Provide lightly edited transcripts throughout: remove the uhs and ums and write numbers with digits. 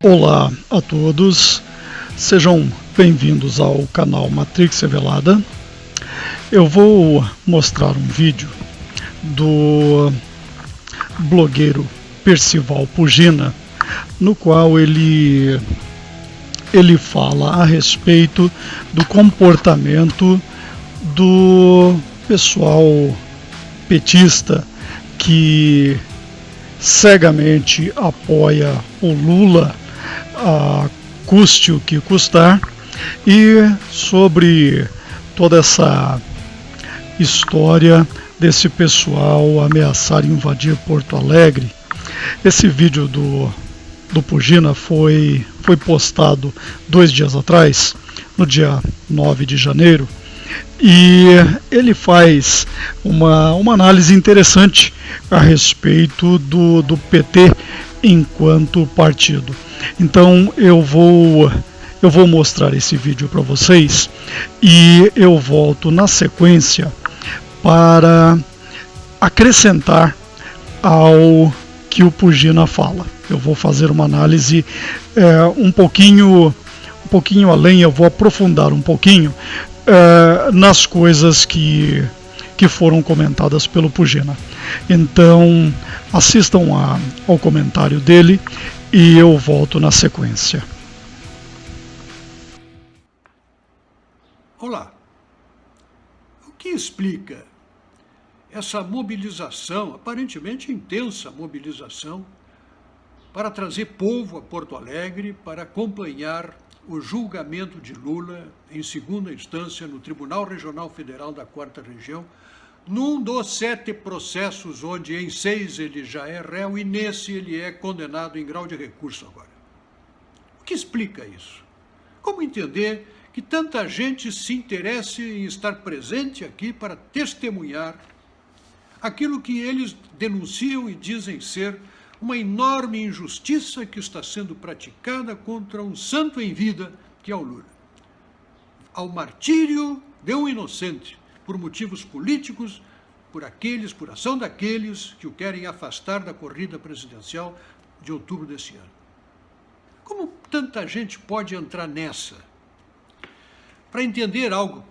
Olá a todos, sejam bem-vindos ao canal Matrix Revelada. Eu vou mostrar um vídeo do blogueiro Percival Pugina, no qual ele fala a respeito do comportamento do pessoal petista que cegamente apoia o Lula, custe o que custar, e sobre toda essa história desse pessoal ameaçar invadir Porto Alegre. Esse vídeo do Pugina foi postado 2 dias atrás, no dia 9 de janeiro, e ele faz uma análise interessante a respeito do PT enquanto partido. Então eu vou mostrar esse vídeo para vocês e eu volto na sequência para acrescentar ao que o Pugina fala. Eu vou fazer uma análise um pouquinho além, eu vou aprofundar um pouquinho nas coisas que foram comentadas pelo Pugina. Então assistam ao comentário dele e eu volto na sequência. Olá. O que explica essa mobilização, aparentemente intensa mobilização, para trazer povo a Porto Alegre para acompanhar o julgamento de Lula em segunda instância no Tribunal Regional Federal da 4ª Região, num dos 7 processos onde em 6 ele já é réu e nesse ele é condenado em grau de recurso agora? O que explica isso? Como entender que tanta gente se interesse em estar presente aqui para testemunhar aquilo que eles denunciam e dizem ser uma enorme injustiça que está sendo praticada contra um santo em vida, que é o Lula, ao martírio de um inocente, por motivos políticos, por ação daqueles que o querem afastar da corrida presidencial de outubro desse ano. Como tanta gente pode entrar nessa? Para entender algo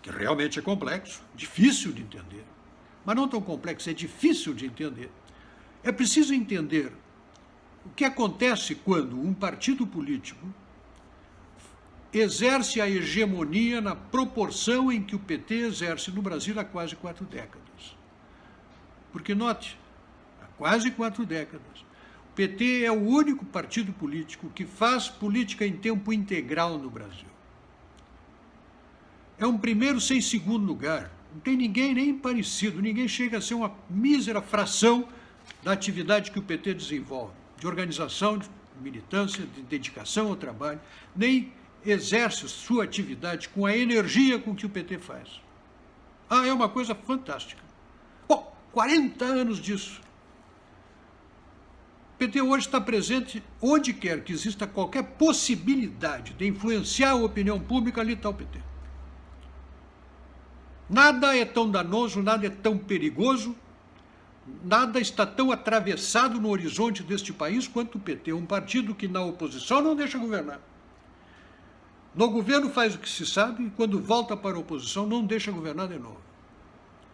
que realmente é complexo, difícil de entender, mas não tão complexo, é difícil de entender, é preciso entender o que acontece quando um partido político exerce a hegemonia na proporção em que o PT exerce no Brasil há quase 4 décadas. Porque, note, há quase 4 décadas, o PT é o único partido político que faz política em tempo integral no Brasil. É um primeiro sem segundo lugar. Não tem ninguém nem parecido, ninguém chega a ser uma mísera fração da atividade que o PT desenvolve, de organização, de militância, de dedicação ao trabalho, nem exerce sua atividade com a energia com que o PT faz. É uma coisa fantástica. Bom, 40 anos disso. O PT hoje está presente onde quer que exista qualquer possibilidade de influenciar a opinião pública, ali está o PT. Nada é tão danoso, nada é tão perigoso, nada está tão atravessado no horizonte deste país quanto o PT, um partido que na oposição não deixa governar. No governo faz o que se sabe e quando volta para a oposição não deixa governar de novo.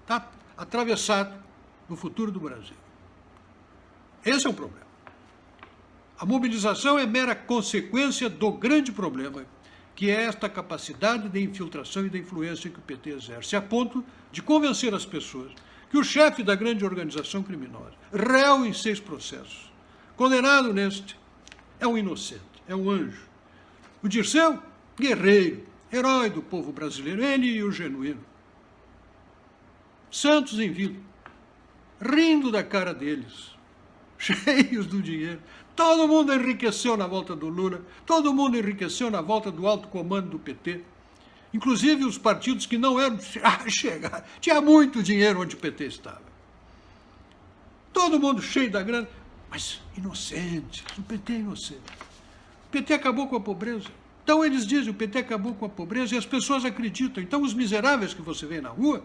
Está atravessado no futuro do Brasil. Esse é o problema. A mobilização é mera consequência do grande problema, que é esta capacidade de infiltração e de influência que o PT exerce, a ponto de convencer as pessoas que o chefe da grande organização criminosa, réu em 6 processos, condenado neste, é um inocente, é um anjo. O Dirceu, guerreiro, herói do povo brasileiro, ele e o Genuíno, santos em vida, rindo da cara deles, cheios do dinheiro. Todo mundo enriqueceu na volta do Lula, todo mundo enriqueceu na volta do alto comando do PT, inclusive os partidos que não eram... tinha muito dinheiro onde o PT estava. Todo mundo cheio da grana, mas inocente, o PT é inocente. O PT acabou com a pobreza. Então eles dizem, o PT acabou com a pobreza e as pessoas acreditam. Então os miseráveis que você vê na rua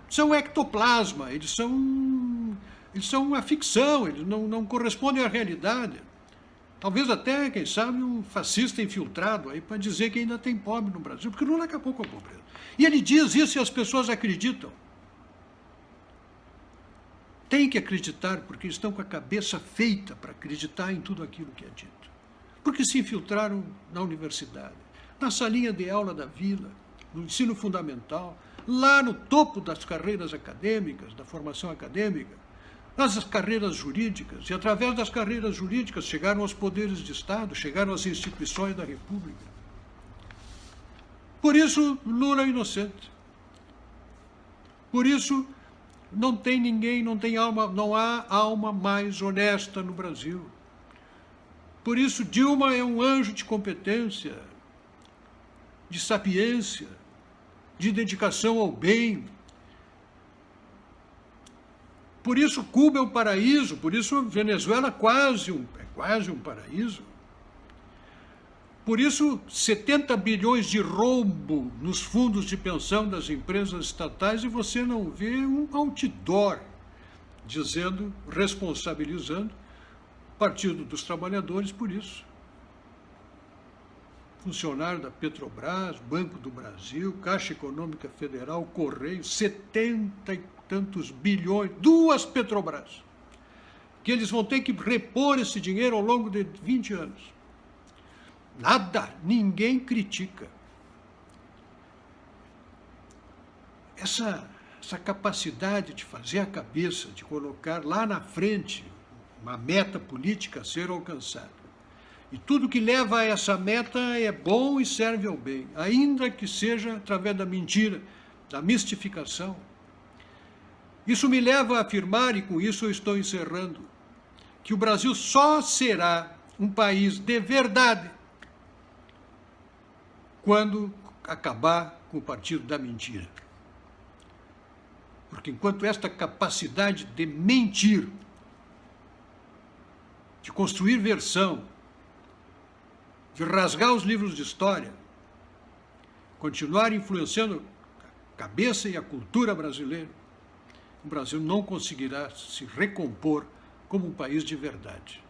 são ectoplasma, eles são uma ficção, eles não correspondem à realidade. Talvez até, quem sabe, um fascista infiltrado aí para dizer que ainda tem pobre no Brasil, porque Lula acabou com a pobreza. E ele diz isso e as pessoas acreditam. Tem que acreditar, porque estão com a cabeça feita para acreditar em tudo aquilo que é dito. Porque se infiltraram na universidade, na salinha de aula da vila, no ensino fundamental, lá no topo das carreiras acadêmicas, da formação acadêmica, nas carreiras jurídicas, e através das carreiras jurídicas chegaram aos poderes de Estado, chegaram às instituições da República. Por isso, Lula é inocente. Por isso, não tem ninguém, não há alma mais honesta no Brasil. Por isso, Dilma é um anjo de competência, de sapiência, de dedicação ao bem. Por isso, Cuba é um paraíso, por isso, Venezuela é quase um paraíso. Por isso, 70 bilhões de rombo nos fundos de pensão das empresas estatais e você não vê um outdoor dizendo, responsabilizando o Partido dos Trabalhadores por isso. Funcionário da Petrobras, Banco do Brasil, Caixa Econômica Federal, Correio, 70 e tantos bilhões, 2 Petrobras, que eles vão ter que repor esse dinheiro ao longo de 20 anos. Nada, ninguém critica. Essa capacidade de fazer a cabeça, de colocar lá na frente uma meta política a ser alcançada. E tudo que leva a essa meta é bom e serve ao bem, ainda que seja através da mentira, da mistificação. Isso me leva a afirmar, e com isso eu estou encerrando, que o Brasil só será um país de verdade quando acabar com o partido da mentira. Porque enquanto esta capacidade de mentir, de construir versão, de rasgar os livros de história, continuar influenciando a cabeça e a cultura brasileira, o Brasil não conseguirá se recompor como um país de verdade.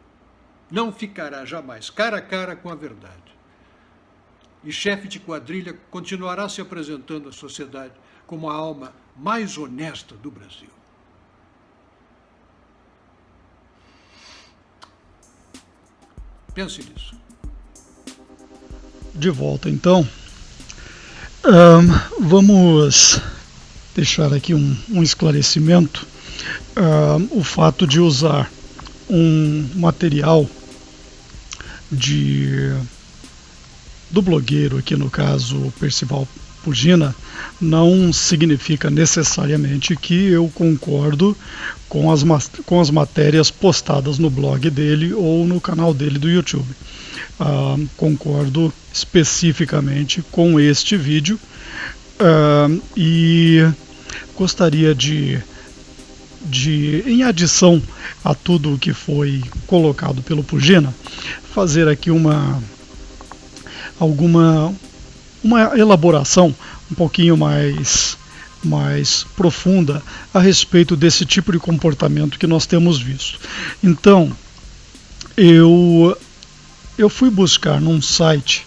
Não ficará jamais cara a cara com a verdade. E chefe de quadrilha continuará se apresentando à sociedade como a alma mais honesta do Brasil. Pense nisso. De volta, então. Vamos deixar aqui um esclarecimento. O fato de usar um material do blogueiro, aqui no caso Percival Pugina, não significa necessariamente que eu concordo com as matérias postadas no blog dele ou no canal dele do YouTube. Concordo especificamente com este vídeo e gostaria de, em adição a tudo o que foi colocado pelo Pugina, fazer aqui uma elaboração um pouquinho mais profunda a respeito desse tipo de comportamento que nós temos visto. Então, eu fui buscar num site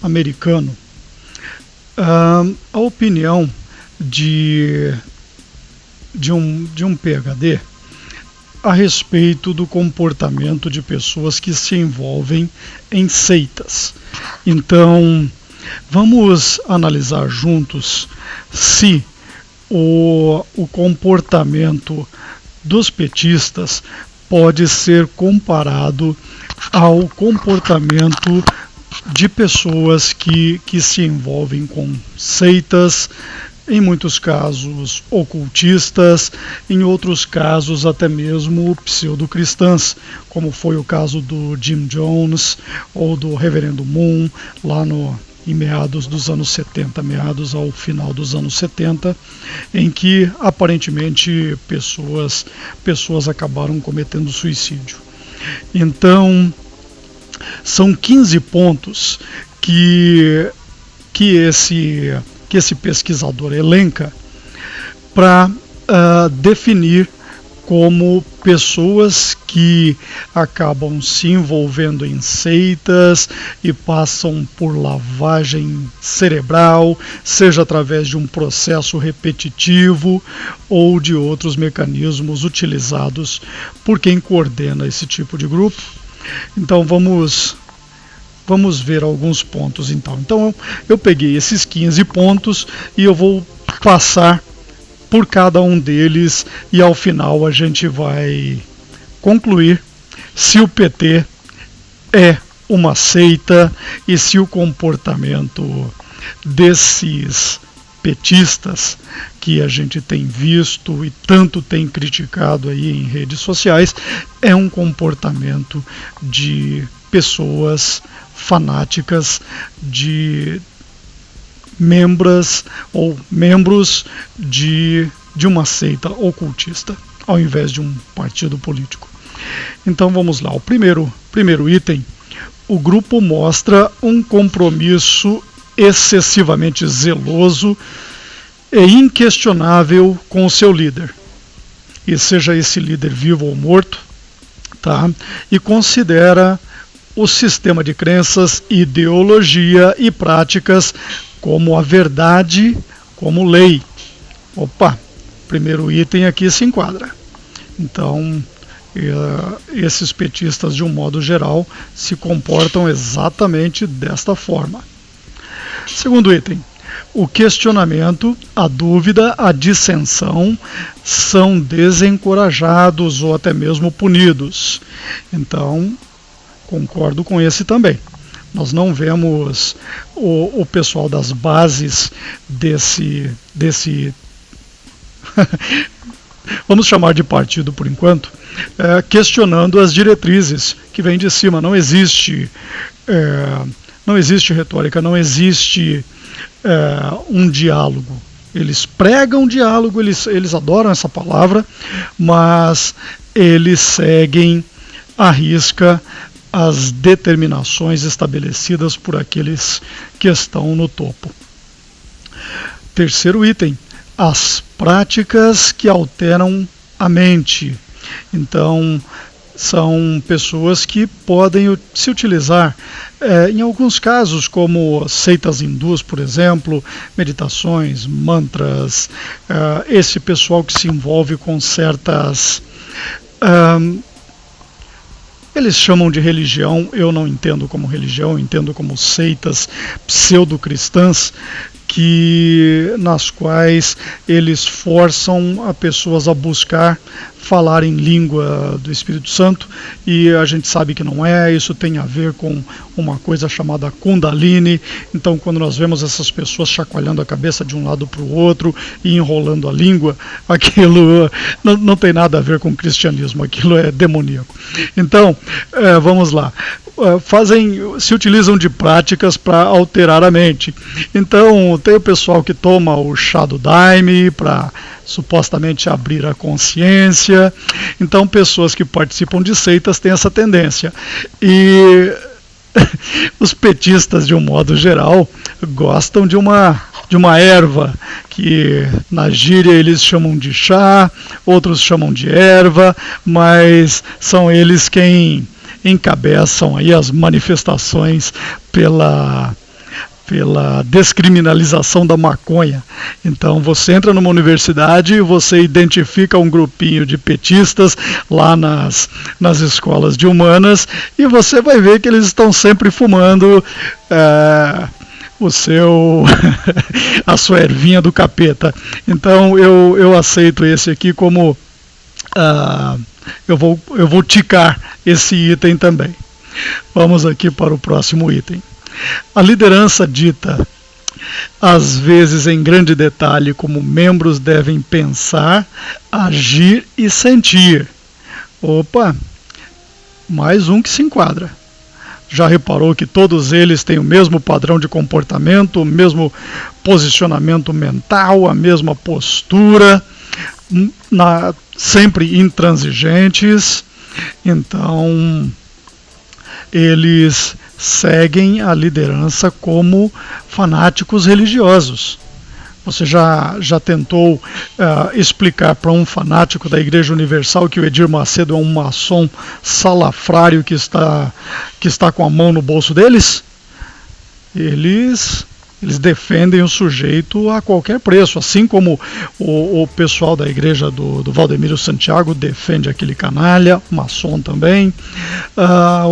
americano a opinião de um PhD a respeito do comportamento de pessoas que se envolvem em seitas. Então, vamos analisar juntos se o comportamento dos petistas pode ser comparado ao comportamento de pessoas que se envolvem com seitas, em muitos casos ocultistas, em outros casos até mesmo pseudo-cristãs, como foi o caso do Jim Jones ou do Reverendo Moon, lá em meados dos anos 70, meados ao final dos anos 70, em que aparentemente pessoas acabaram cometendo suicídio. Então, são 15 pontos que esse pesquisador elenca para definir como pessoas que acabam se envolvendo em seitas e passam por lavagem cerebral, seja através de um processo repetitivo ou de outros mecanismos utilizados por quem coordena esse tipo de grupo. Então vamos ver alguns pontos então. Então eu peguei esses 15 pontos e eu vou passar por cada um deles e ao final a gente vai concluir se o PT é uma seita e se o comportamento desses petistas que a gente tem visto e tanto tem criticado aí em redes sociais é um comportamento de pessoas fanáticas, de membros de uma seita ocultista, ao invés de um partido político. Então vamos lá, o primeiro item, o grupo mostra um compromisso excessivamente zeloso e inquestionável com o seu líder, e seja esse líder vivo ou morto, tá? E considera o sistema de crenças, ideologia e práticas como a verdade, como lei. Opa, primeiro item aqui se enquadra. Então, esses petistas, de um modo geral, se comportam exatamente desta forma. Segundo item, o questionamento, a dúvida, a dissensão são desencorajados ou até mesmo punidos. Então, concordo com esse também. Nós não vemos o pessoal das bases desse vamos chamar de partido por enquanto, questionando as diretrizes que vêm de cima. Não existe retórica, não existe um diálogo. Eles pregam diálogo, eles adoram essa palavra, mas eles seguem à risca as determinações estabelecidas por aqueles que estão no topo. Terceiro item, as práticas que alteram a mente. Então, são pessoas que podem se utilizar, em alguns casos, como seitas hindus, por exemplo, meditações, mantras, esse pessoal que se envolve com certas... eles chamam de religião, eu não entendo como religião, eu entendo como seitas pseudo-cristãs, nas quais eles forçam a pessoas a buscar falar em língua do Espírito Santo, e a gente sabe que não é. Isso tem a ver com uma coisa chamada Kundalini. Então, quando nós vemos essas pessoas chacoalhando a cabeça de um lado para o outro e enrolando a língua, aquilo não tem nada a ver com cristianismo, aquilo é demoníaco. Então, vamos lá. Se utilizam de práticas para alterar a mente. Então, tem o pessoal que toma o chá do daime para supostamente abrir a consciência. Então, pessoas que participam de seitas têm essa tendência. E os petistas, de um modo geral, gostam de uma erva que na gíria eles chamam de chá, outros chamam de erva, mas são eles quem encabeçam aí as manifestações pela descriminalização da maconha. Então você entra numa universidade e você identifica um grupinho de petistas lá nas escolas de humanas e você vai ver que eles estão sempre fumando a sua ervinha do capeta. Então eu aceito esse aqui como eu vou ticar esse item também. Vamos aqui para o próximo item. A liderança dita, às vezes em grande detalhe, como membros devem pensar, agir e sentir. Opa, mais um que se enquadra. Já reparou que todos eles têm o mesmo padrão de comportamento, o mesmo posicionamento mental, a mesma postura, sempre intransigentes? Então, eles seguem a liderança como fanáticos religiosos. Você já tentou explicar para um fanático da Igreja Universal que o Edir Macedo é um maçom salafrário que está com a mão no bolso deles? Eles defendem o sujeito a qualquer preço, assim como o pessoal da igreja do Valdemiro Santiago defende aquele canalha, maçom também.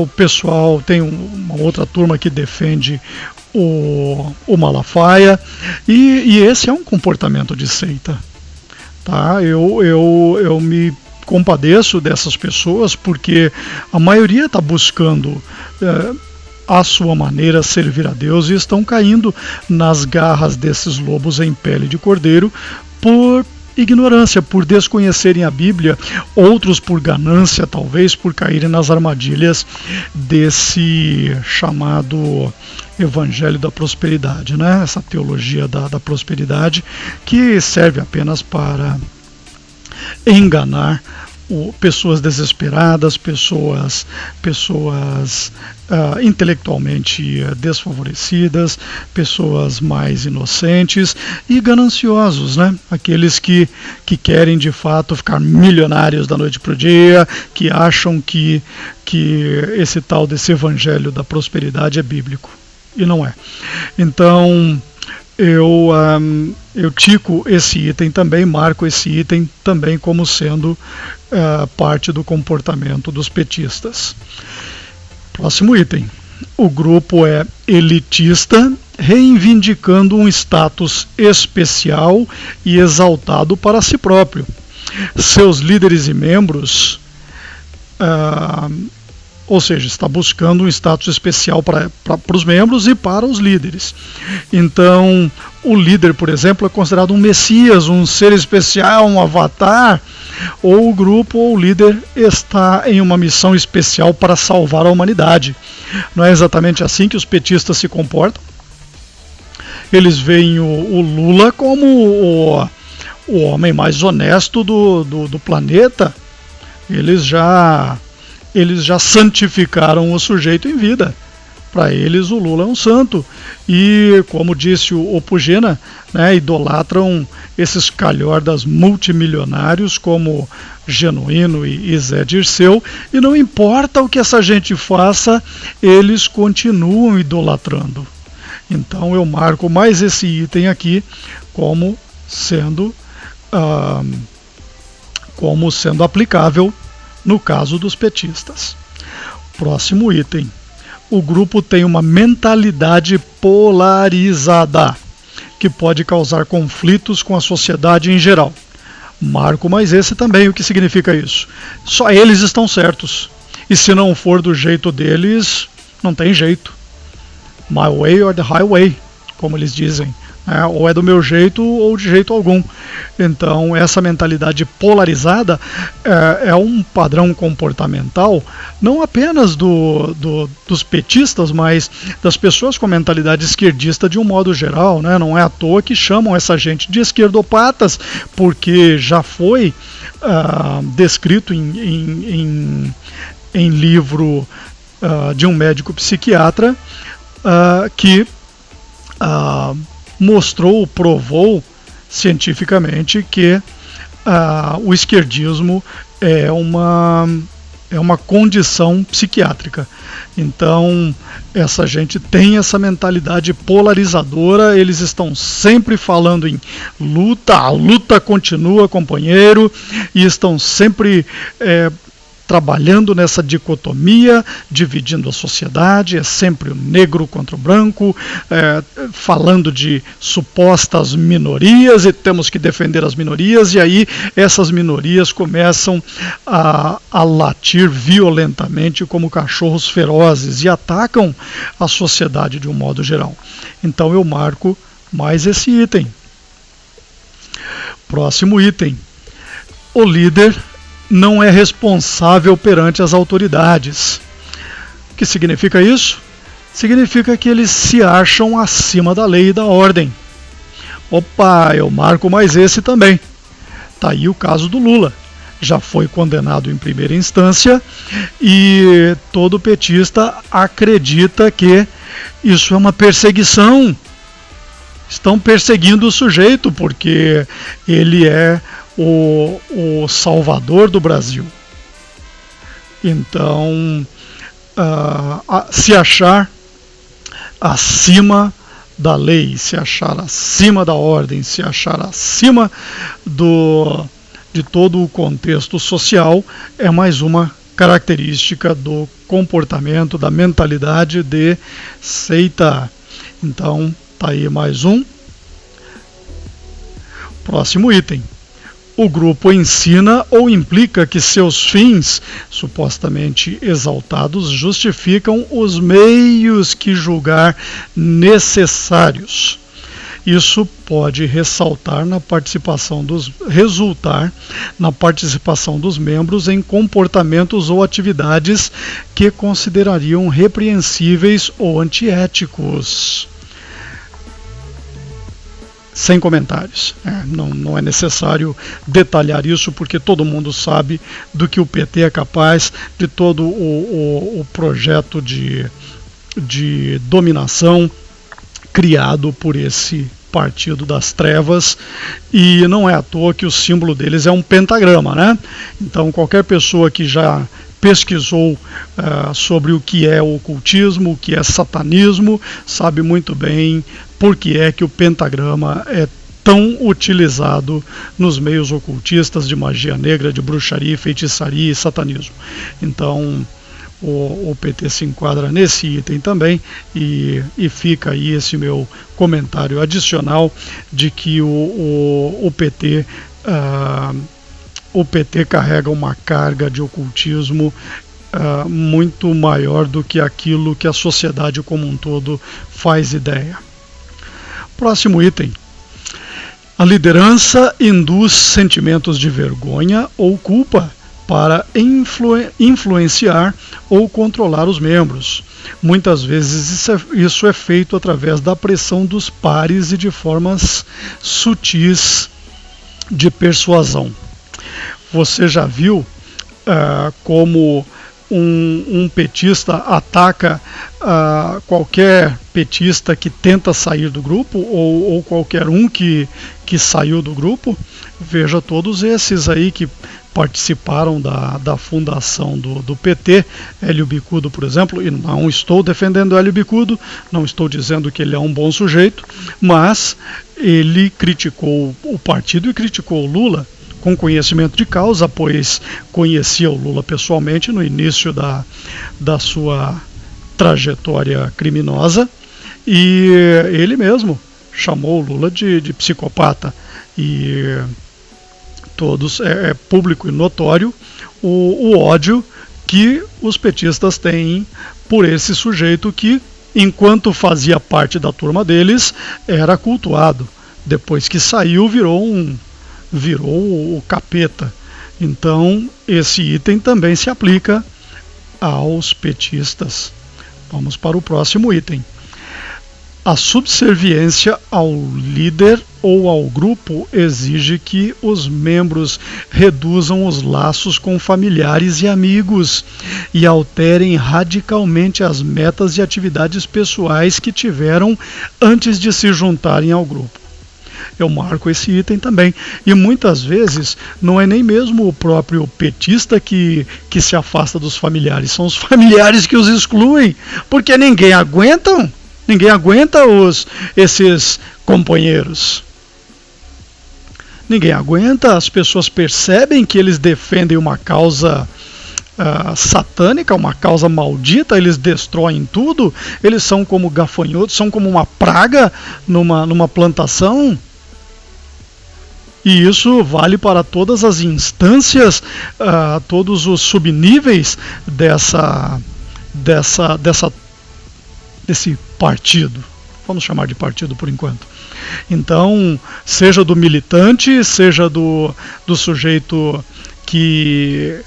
O pessoal tem uma outra turma que defende o Malafaia, e esse é um comportamento de seita. Tá? Eu me compadeço dessas pessoas porque a maioria está buscando à sua maneira servir a Deus e estão caindo nas garras desses lobos em pele de cordeiro por ignorância, por desconhecerem a Bíblia, outros por ganância, talvez por caírem nas armadilhas desse chamado Evangelho da Prosperidade, né? Essa teologia da prosperidade que serve apenas para enganar pessoas desesperadas, pessoas intelectualmente desfavorecidas, pessoas mais inocentes e gananciosos, né? Aqueles que querem de fato ficar milionários da noite para o dia, que acham que esse tal desse evangelho da prosperidade é bíblico, e não é. Então eu tico esse item também, marco esse item também como sendo parte do comportamento dos petistas. Próximo item. O grupo é elitista, reivindicando um status especial e exaltado para si próprio. Seus líderes e membros, ou seja, está buscando um status especial para os membros e para os líderes. Então, o líder, por exemplo, é considerado um messias, um ser especial, um avatar, ou o grupo ou o líder está em uma missão especial para salvar a humanidade. Não é exatamente assim que os petistas se comportam? Eles veem o Lula como o homem mais honesto do planeta. Eles já santificaram o sujeito em vida. Para eles o Lula é um santo. E, como disse o Pugena, né, idolatram esses calhordas multimilionários como Genuíno e Zé Dirceu, e não importa o que essa gente faça, eles continuam idolatrando. Então eu marco mais esse item aqui como sendo aplicável no caso dos petistas. Próximo item. O grupo tem uma mentalidade polarizada, que pode causar conflitos com a sociedade em geral. Marco mais esse também. O que significa isso? Só eles estão certos. E se não for do jeito deles, não tem jeito. My way or the highway, como eles dizem. Ou é do meu jeito ou de jeito algum. Então essa mentalidade polarizada é um padrão comportamental não apenas dos petistas, mas das pessoas com mentalidade esquerdista de um modo geral, né? Não é à toa que chamam essa gente de esquerdopatas, porque já foi descrito em livro de um médico psiquiatra que provou cientificamente que o esquerdismo é uma condição psiquiátrica. Então, essa gente tem essa mentalidade polarizadora, eles estão sempre falando em luta, a luta continua, companheiro, e estão sempre trabalhando nessa dicotomia, dividindo a sociedade, é sempre o negro contra o branco, falando de supostas minorias e temos que defender as minorias, e aí essas minorias começam a latir violentamente como cachorros ferozes e atacam a sociedade de um modo geral. Então eu marco mais esse item. Próximo item. O líder não é responsável perante as autoridades. O que significa isso? Significa que eles se acham acima da lei e da ordem. Opa, eu marco mais esse também. Tá aí o caso do Lula. Já foi condenado em primeira instância e todo petista acredita que isso é uma perseguição. Estão perseguindo o sujeito porque ele é o salvador do Brasil. Então, se achar acima da lei, se achar acima da ordem, se achar acima de todo o contexto social, é mais uma característica do comportamento, da mentalidade de seita. Então, tá aí mais um. Próximo item. O grupo ensina ou implica que seus fins, supostamente exaltados, justificam os meios que julgar necessários. Isso pode resultar na participação dos membros em comportamentos ou atividades que considerariam repreensíveis ou antiéticos. Sem comentários. Não é necessário detalhar isso, porque todo mundo sabe do que o PT é capaz, de todo o projeto de dominação criado por esse Partido das Trevas, e não é à toa que o símbolo deles é um pentagrama, né? Então qualquer pessoa que já pesquisou sobre o que é o ocultismo, o que é satanismo, sabe muito bem por que é que o pentagrama é tão utilizado nos meios ocultistas de magia negra, de bruxaria, feitiçaria e satanismo. Então o PT se enquadra nesse item também, e fica aí esse meu comentário adicional de que o PT carrega uma carga de ocultismo muito maior do que aquilo que a sociedade como um todo faz ideia. Próximo item. A liderança induz sentimentos de vergonha ou culpa para influenciar ou controlar os membros. Muitas vezes isso é feito através da pressão dos pares e de formas sutis de persuasão. Você já viu como um petista ataca qualquer petista que tenta sair do grupo, ou qualquer um que saiu do grupo? Veja todos esses aí que participaram da fundação do PT, Hélio Bicudo, por exemplo, e não estou defendendo Hélio Bicudo, não estou dizendo que ele é um bom sujeito, mas ele criticou o partido e criticou o Lula com conhecimento de causa, pois conhecia o Lula pessoalmente no início da sua trajetória criminosa, e ele mesmo chamou o Lula de psicopata, e todos é público e notório o ódio que os petistas têm por esse sujeito que, enquanto fazia parte da turma deles, era cultuado. Depois que saiu, virou o capeta. Então esse item também se aplica aos petistas. Vamos para o próximo item. A subserviência ao líder ou ao grupo exige que os membros reduzam os laços com familiares e amigos e alterem radicalmente as metas e atividades pessoais que tiveram antes de se juntarem ao grupo. Eu marco esse item também. E muitas vezes não é nem mesmo o próprio petista que se afasta dos familiares, são os familiares que os excluem, porque ninguém aguenta esses companheiros. Ninguém aguenta, as pessoas percebem que eles defendem uma causa satânica, uma causa maldita, eles destroem tudo, eles são como gafanhotos, são como uma praga numa plantação. E isso vale para todas as instâncias, todos os subníveis desse partido. Vamos chamar de partido por enquanto. Então, seja do militante, seja do sujeito que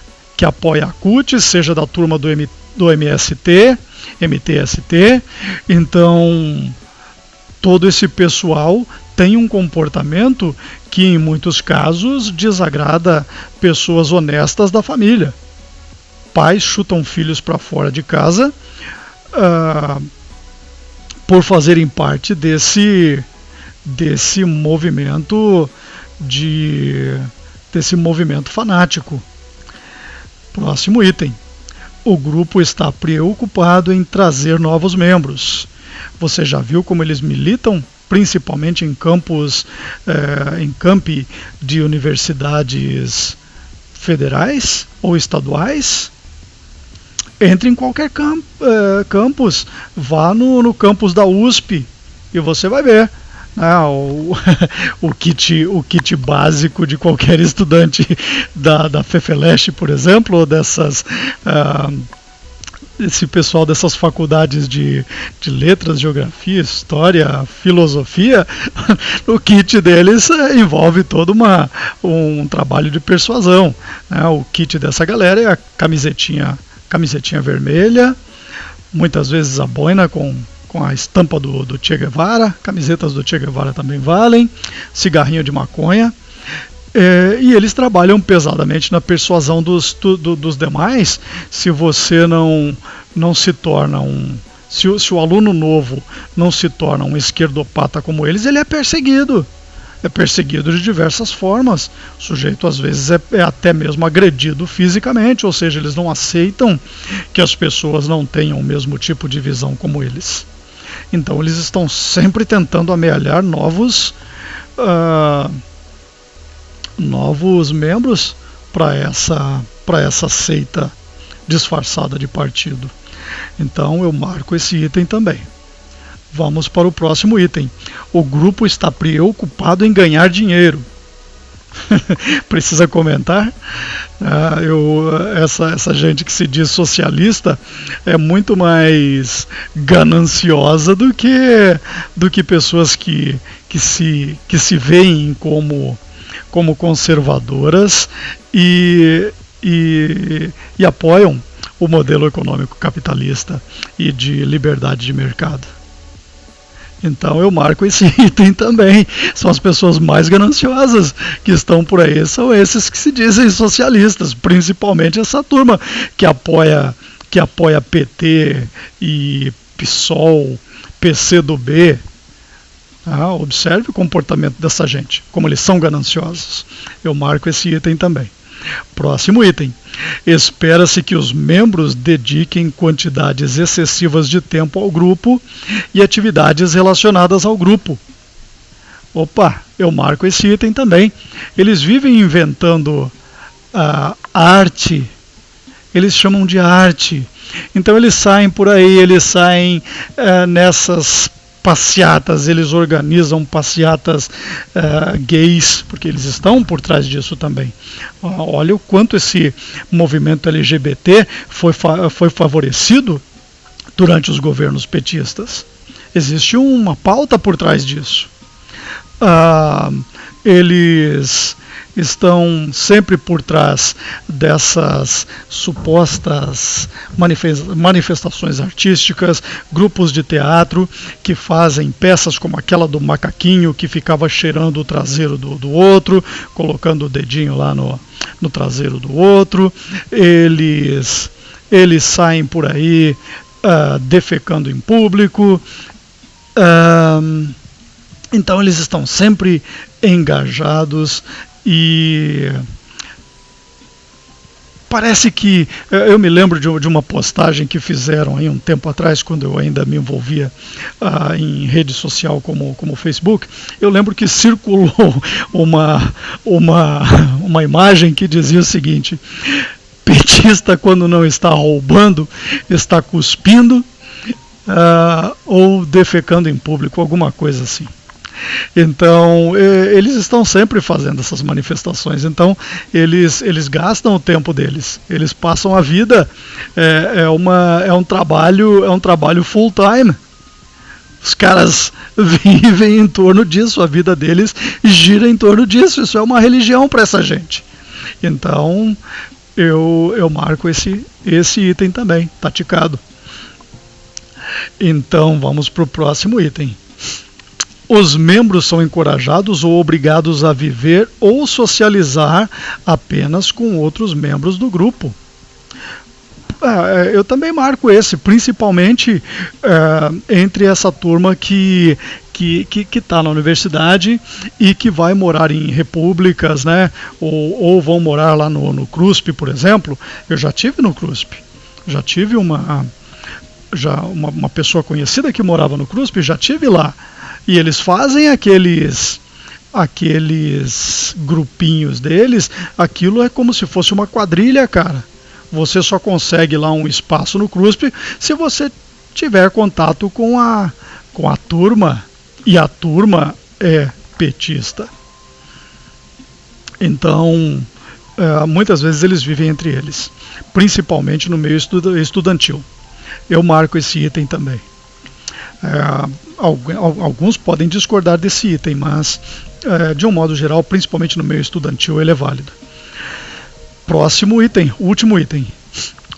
apoia a CUT, seja da turma do MTST, então todo esse pessoal tem um comportamento que em muitos casos desagrada pessoas honestas da família. Pais chutam filhos para fora de casa por fazerem parte desse movimento fanático. Próximo item. O grupo está preocupado em trazer novos membros. Você já viu como eles militam, principalmente em campi de universidades federais ou estaduais? Entre em qualquer campus, vá no campus da USP e você vai ver. O kit básico de qualquer estudante da FEFELESH, por exemplo, ou esse pessoal dessas faculdades de letras, geografia, história, filosofia, o kit deles envolve todo um trabalho de persuasão. O kit dessa galera é a camisetinha vermelha, muitas vezes a boina com a estampa do Che Guevara, camisetas do Che Guevara também valem, cigarrinho de maconha, e eles trabalham pesadamente na persuasão dos demais. Se você não se torna se o aluno novo não se torna um esquerdopata como eles, ele é perseguido de diversas formas. O sujeito às vezes é até mesmo agredido fisicamente, ou seja, eles não aceitam que as pessoas não tenham o mesmo tipo de visão como eles. Então eles estão sempre tentando amealhar novos membros para essa seita disfarçada de partido. Então eu marco esse item também. Vamos para o próximo item. O grupo está preocupado em ganhar dinheiro. Precisa comentar? Essa gente que se diz socialista é muito mais gananciosa do que pessoas que se veem como conservadoras e apoiam o modelo econômico capitalista e de liberdade de mercado. Então eu marco esse item também. São as pessoas mais gananciosas que estão por aí, são esses que se dizem socialistas, principalmente essa turma que apoia PT e PSOL, PCdoB. Observe o comportamento dessa gente, como eles são gananciosos. Eu marco esse item também. Próximo item. Espera-se que os membros dediquem quantidades excessivas de tempo ao grupo e atividades relacionadas ao grupo. Opa, eu marco esse item também. Eles vivem inventando arte. Eles chamam de arte. Então eles saem por aí, nessas passeatas, eles organizam passeatas gays, porque eles estão por trás disso também. Olha o quanto esse movimento LGBT foi favorecido durante os governos petistas. Existe uma pauta por trás disso. Eles estão sempre por trás dessas supostas manifestações artísticas, grupos de teatro que fazem peças como aquela do macaquinho que ficava cheirando o traseiro do outro, colocando o dedinho lá no traseiro do outro. Eles saem por aí defecando em público. Então eles estão sempre engajados. E parece que eu me lembro de uma postagem que fizeram aí um tempo atrás, quando eu ainda me envolvia em rede social como o Facebook. Eu lembro que circulou uma imagem que dizia o seguinte: petista, quando não está roubando, está cuspindo ou defecando em público, alguma coisa assim. Então eles estão sempre fazendo essas manifestações. Então eles gastam o tempo deles, eles passam a vida, é um trabalho full time. Os caras vivem em torno disso, a vida deles gira em torno disso. Isso é uma religião para essa gente. Então eu marco esse item também, tá ticado. Então vamos para o próximo item. Os membros são encorajados ou obrigados a viver ou socializar apenas com outros membros do grupo. Eu também marco esse, principalmente entre essa turma que que está na universidade e que vai morar em repúblicas, né? Ou vão morar lá no CRUSP, por exemplo. Eu já tive no CRUSP, já tive uma pessoa conhecida que morava no CRUSP, já tive lá. E eles fazem aqueles grupinhos deles, aquilo é como se fosse uma quadrilha, cara. Você só consegue lá um espaço no CRUSP se você tiver contato com a turma, e a turma é petista. Então, muitas vezes eles vivem entre eles, principalmente no meio estudantil. Eu marco esse item também. Alguns podem discordar desse item, mas de um modo geral, principalmente no meio estudantil, ele é válido. Próximo item, último item.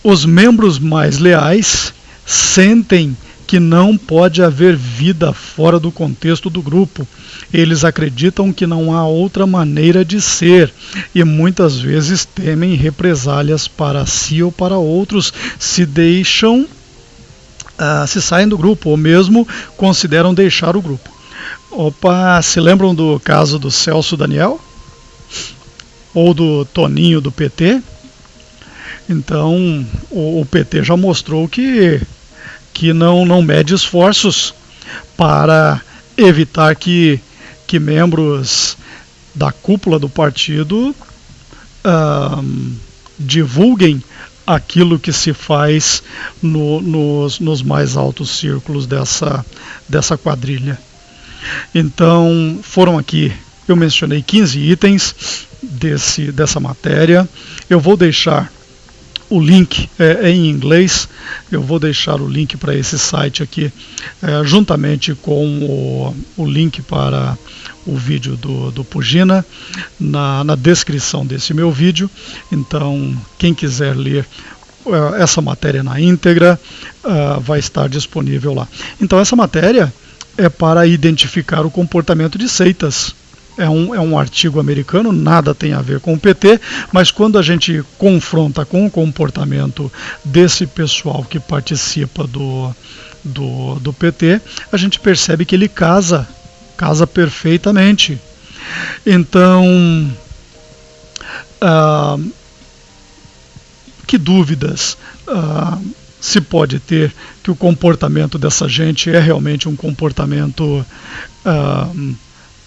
Os membros mais leais sentem que não pode haver vida fora do contexto do grupo. Eles acreditam que não há outra maneira de ser e muitas vezes temem represálias para si ou para outros se saem do grupo ou mesmo consideram deixar o grupo. Opa, se lembram do caso do Celso Daniel? Ou do Toninho do PT? Então, o PT já mostrou que não mede esforços para evitar que membros da cúpula do partido divulguem aquilo que se faz nos mais altos círculos dessa quadrilha. Então, foram aqui, eu mencionei 15 itens dessa matéria. Eu vou deixar o link em inglês, eu vou deixar o link para esse site aqui, juntamente com o link para o vídeo do Pugina, na descrição desse meu vídeo. Então, quem quiser ler essa matéria na íntegra, vai estar disponível lá. Então, essa matéria é para identificar o comportamento de seitas. É um artigo americano, nada tem a ver com o PT, mas quando a gente confronta com o comportamento desse pessoal que participa do PT, a gente percebe que ele casa perfeitamente. Então, que dúvidas se pode ter que o comportamento dessa gente é realmente um comportamento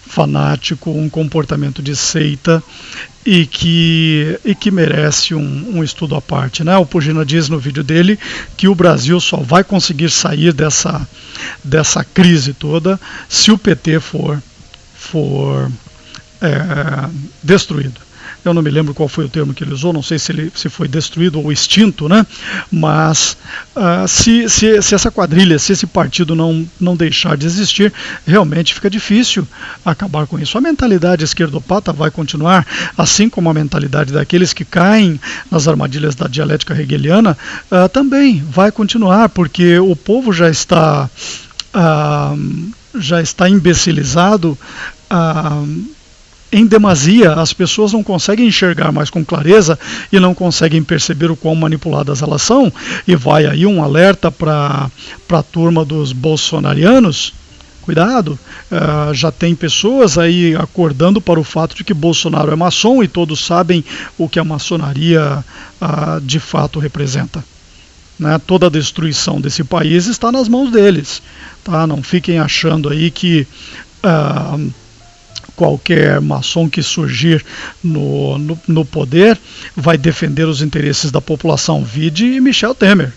fanático, um comportamento de seita e que merece um estudo à parte, né? O Pugina diz no vídeo dele que o Brasil só vai conseguir sair dessa crise toda se o PT for destruído. Eu não me lembro qual foi o termo que ele usou, não sei se foi destruído ou extinto, né? Mas se essa quadrilha, se esse partido não deixar de existir, realmente fica difícil acabar com isso. A mentalidade esquerdopata vai continuar, assim como a mentalidade daqueles que caem nas armadilhas da dialética hegeliana também vai continuar, porque o povo já está imbecilizado em demasia. As pessoas não conseguem enxergar mais com clareza e não conseguem perceber o quão manipuladas elas são, e vai aí um alerta para a turma dos bolsonarianos. Cuidado, já tem pessoas aí acordando para o fato de que Bolsonaro é maçom e todos sabem o que a maçonaria de fato representa. Né? Toda a destruição desse país está nas mãos deles. Tá? Não fiquem achando aí que qualquer maçom que surgir no poder vai defender os interesses da população. Vide Michel Temer.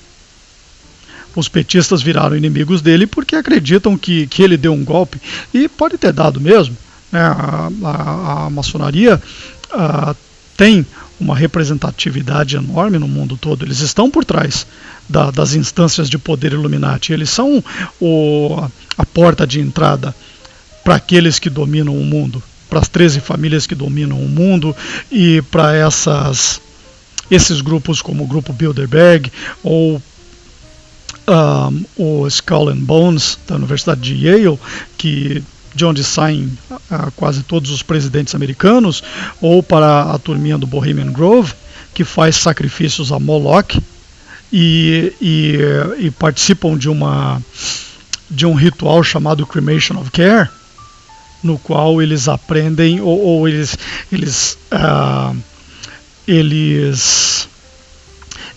Os petistas viraram inimigos dele porque acreditam que ele deu um golpe, e pode ter dado mesmo, né? A maçonaria tem uma representatividade enorme no mundo todo. Eles estão por trás das instâncias de poder Illuminati. Eles são a porta de entrada para aqueles que dominam o mundo, para as 13 famílias que dominam o mundo, e para esses grupos como o grupo Bilderberg ou o Skull and Bones da Universidade de Yale, de onde saem quase todos os presidentes americanos, ou para a turminha do Bohemian Grove, que faz sacrifícios a Moloch e participam de uma de um ritual chamado Cremation of Care, no qual eles aprendem ou eles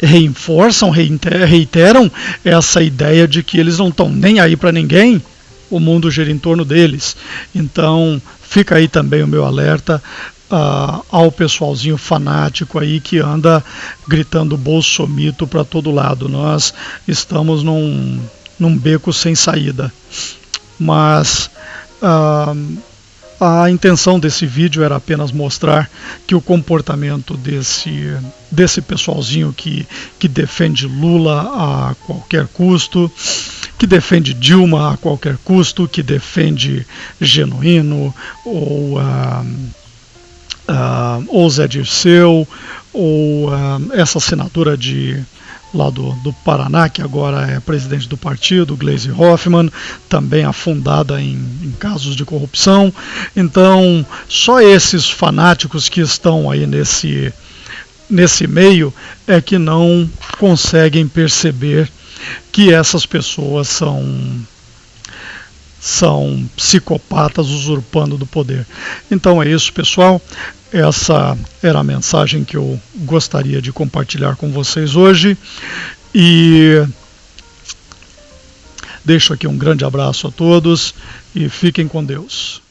reforçam, reiteram essa ideia de que eles não estão nem aí para ninguém, o mundo gira em torno deles. Então fica aí também o meu alerta ao pessoalzinho fanático aí que anda gritando bolsomito para todo lado. Nós estamos num beco sem saída. Mas a intenção desse vídeo era apenas mostrar que o comportamento desse pessoalzinho que defende Lula a qualquer custo, que defende Dilma a qualquer custo, que defende Genuíno, ou Zé Dirceu, ou essa senadora lá do Paraná, que agora é presidente do partido, Gleisi Hoffmann, também afundada em casos de corrupção. Então, só esses fanáticos que estão aí nesse meio é que não conseguem perceber que essas pessoas são psicopatas usurpando do poder. Então é isso, pessoal. Essa era a mensagem que eu gostaria de compartilhar com vocês hoje. E deixo aqui um grande abraço a todos e fiquem com Deus.